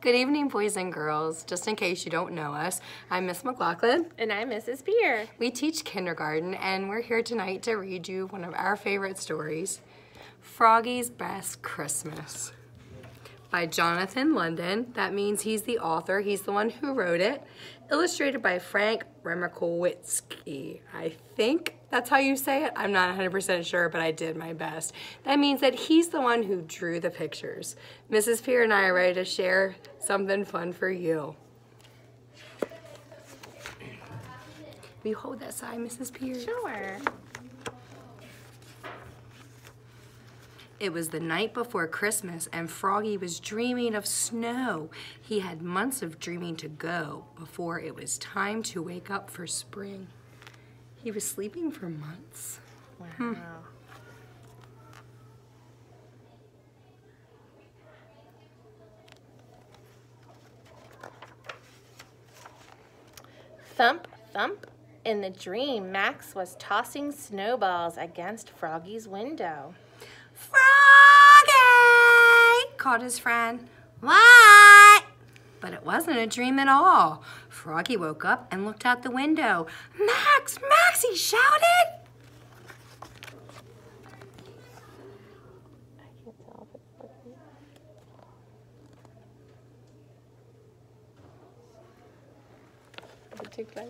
Good evening, boys and girls. Just in case you don't know us, I'm Miss McGlaughlin. And I'm Mrs. Beer. We teach kindergarten, and we're here tonight to read you one of our favorite stories, Froggy's Best Christmas, by Jonathan London. That means he's the author. He's the one who wrote it. Illustrated by Frank Remerkowitsky. I think that's how you say it. I'm not 100% sure, but I did my best. That means that he's the one who drew the pictures. Mrs. Peer and I are ready to share something fun for you. Will you hold that side, Mrs. Peer? Sure. It was the night before Christmas, and Froggy was dreaming of snow. He had months of dreaming to go before it was time to wake up for spring. He was sleeping for months. Wow. Thump, thump. In the dream, Max was tossing snowballs against Froggy's window. Froggy! Called his friend. What? But it wasn't a dream at all. Froggy woke up and looked out the window. Max! Max! He shouted! I can't tell if it's working. Is it too close?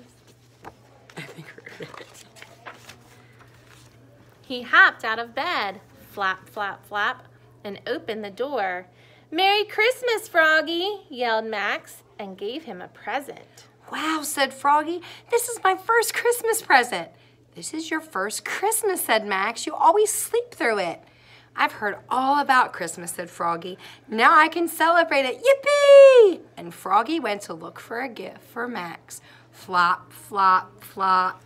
I think we're good. He hopped out of bed, flap, flap, flap, and opened the door. "Merry Christmas, Froggy!" yelled Max, and gave him a present. Wow, said Froggy. This is my first Christmas present. This is your first Christmas, said Max. You always sleep through it. I've heard all about Christmas, said Froggy. Now I can celebrate it. Yippee! And Froggy went to look for a gift for Max. Flop, flop, flop.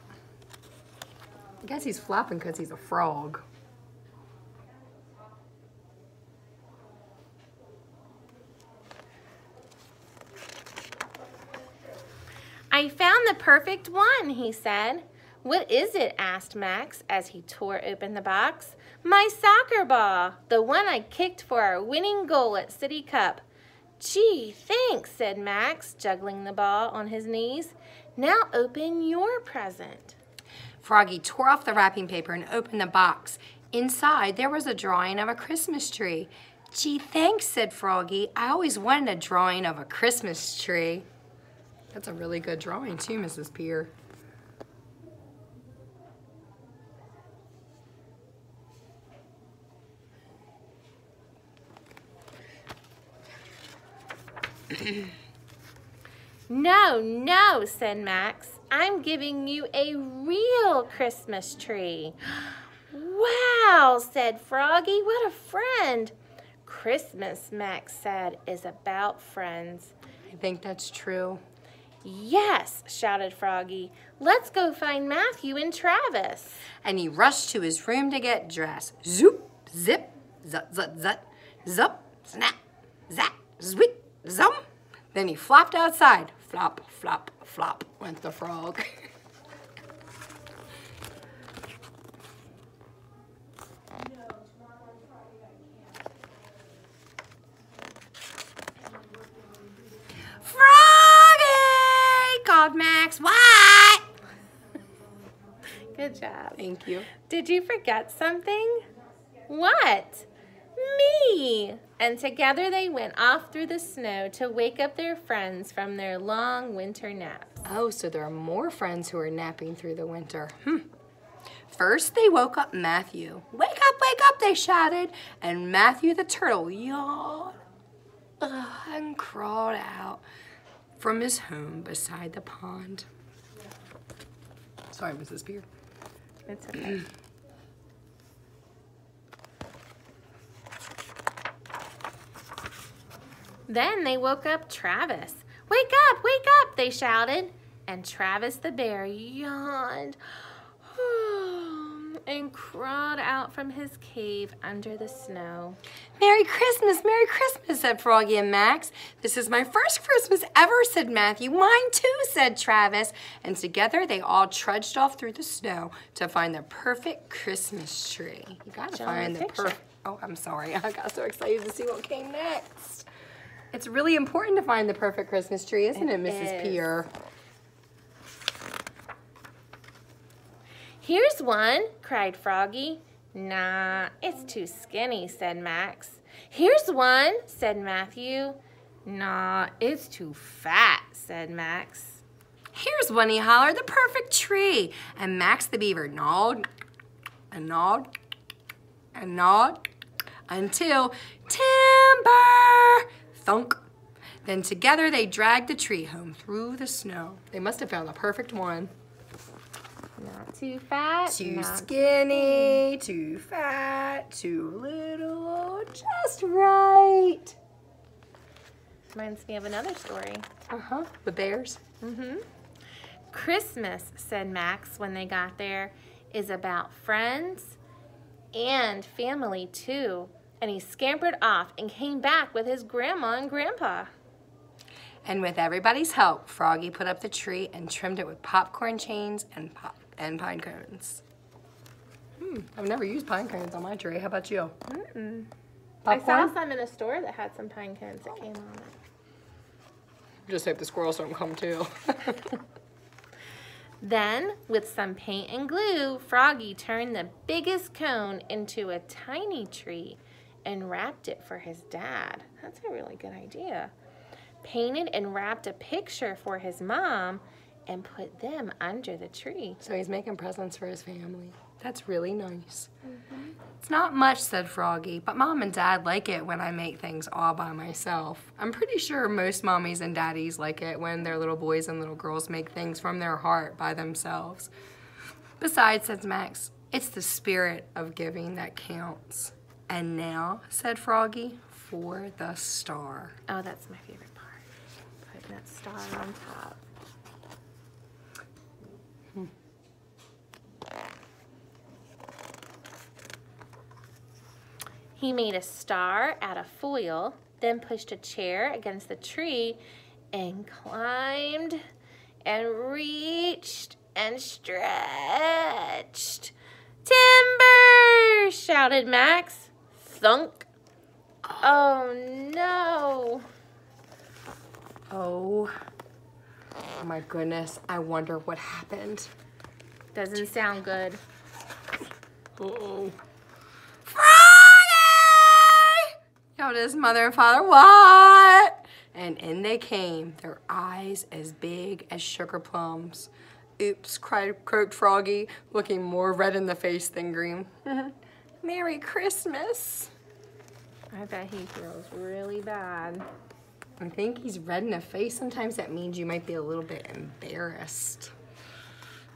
I guess he's flopping because he's a frog. "I found the perfect one," he said. "What is it?" asked Max as he tore open the box. "My soccer ball, the one I kicked for our winning goal at City Cup." "Gee, thanks," said Max, juggling the ball on his knees. "Now open your present." Froggy tore off the wrapping paper and opened the box. Inside, there was a drawing of a Christmas tree. Gee, thanks, said Froggy. I always wanted a drawing of a Christmas tree. That's a really good drawing too, Mrs. Peer. "No, no," said Max. "I'm giving you a real Christmas tree." "Wow," said Froggy. "What a friend." "Christmas," Max said, "is about friends." I think that's true. "Yes," shouted Froggy. "Let's go find Matthew and Travis." And he rushed to his room to get dressed. Zoop, zip, zut, zut, zut, zup, snap, zap, zwit, zum. Then he flopped outside. Flop, flop, flop went the frog. Froggy! Called Max. What? Good job. Thank you. Did you forget something? What? Me! And together they went off through the snow to wake up their friends from their long winter naps. Oh, so there are more friends who are napping through the winter. First, they woke up Matthew. Wake up, they shouted. And Matthew the turtle yawned and crawled out from his home beside the pond. Sorry, Mrs. Peer. It's okay. Then they woke up Travis. Wake up, they shouted. And Travis the bear yawned and crawled out from his cave under the snow. Merry Christmas, said Froggy and Max. This is my first Christmas ever, said Matthew. Mine too, said Travis. And together they all trudged off through the snow to find the perfect Christmas tree. You gotta find the perfect... Oh, I'm sorry. I got so excited to see what came next. It's really important to find the perfect Christmas tree, isn't it, Mrs. Peer? Here's one, cried Froggy. Nah, it's too skinny, said Max. Here's one, said Matthew. Nah, it's too fat, said Max. Here's one, he hollered, the perfect tree. And Max the Beaver gnawed and gnawed and gnawed until timber! Thunk. Then together they dragged the tree home through the snow. They must have found the perfect one. Not too fat. Too skinny, too fat, too little, just right. Reminds me of another story. The bears. Christmas, said Max when they got there, is about friends and family too. And he scampered off and came back with his grandma and grandpa. And with everybody's help, Froggy put up the tree and trimmed it with popcorn chains and pine cones. I've never used pine cones on my tree. How about you? I saw some in a store that had some pine cones that came on it. Just hope the squirrels don't come too. Then, with some paint and glue, Froggy turned the biggest cone into a tiny tree and wrapped it for his dad. That's a really good idea. Painted and wrapped a picture for his mom and put them under the tree. So he's making presents for his family. That's really nice. It's not much, said Froggy, but Mom and Dad like it when I make things all by myself. I'm pretty sure most mommies and daddies like it when their little boys and little girls make things from their heart by themselves. Besides, said Max, it's the spirit of giving that counts. And now, said Froggy, for the star. Oh, that's my favorite part. Putting that star on top. He made a star out of foil, then pushed a chair against the tree and climbed and reached and stretched. Timber! Shouted Max. Thunk. Oh no. Oh my goodness, I wonder what happened. Doesn't sound good. Uh-oh. Yelled his mother and father, what? And in they came, their eyes as big as sugar plums. Oops, croaked Froggy, looking more red in the face than green. Merry Christmas. I bet he feels really bad. I think he's red in the face. Sometimes that means you might be a little bit embarrassed.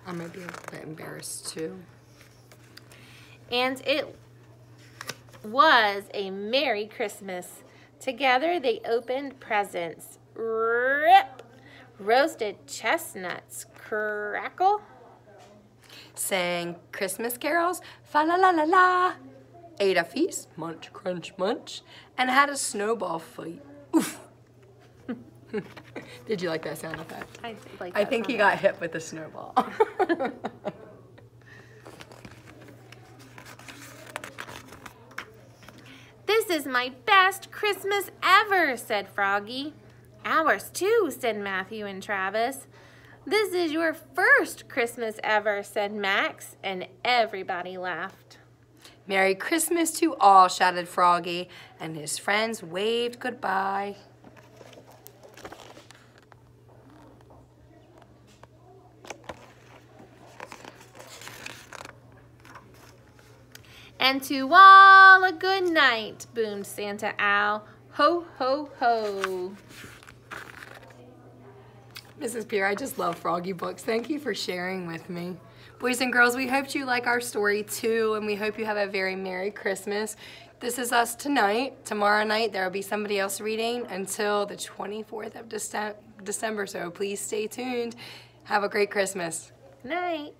I might be a little bit embarrassed too. And it was a Merry Christmas. Together they opened presents. Rip! Roasted chestnuts. Crackle. Sang Christmas carols. Fa la la la la. Ate a feast. Munch, crunch, munch. And had a snowball fight. Oof. Did you like that sound effect? I think he got hit with the snowball. This is my best Christmas ever, said Froggy. Ours too, said Matthew and Travis. This is your first Christmas ever, said Max, and everybody laughed. Merry Christmas to all, shouted Froggy, and his friends waved goodbye. And to all a good night, boomed Santa Owl. Ho, ho, ho. Mrs. Peer, I just love Froggy books. Thank you for sharing with me. Boys and girls, we hope you like our story too, and we hope you have a very Merry Christmas. This is us tonight. Tomorrow night, there will be somebody else reading until the 24th of December, so please stay tuned. Have a great Christmas. Night.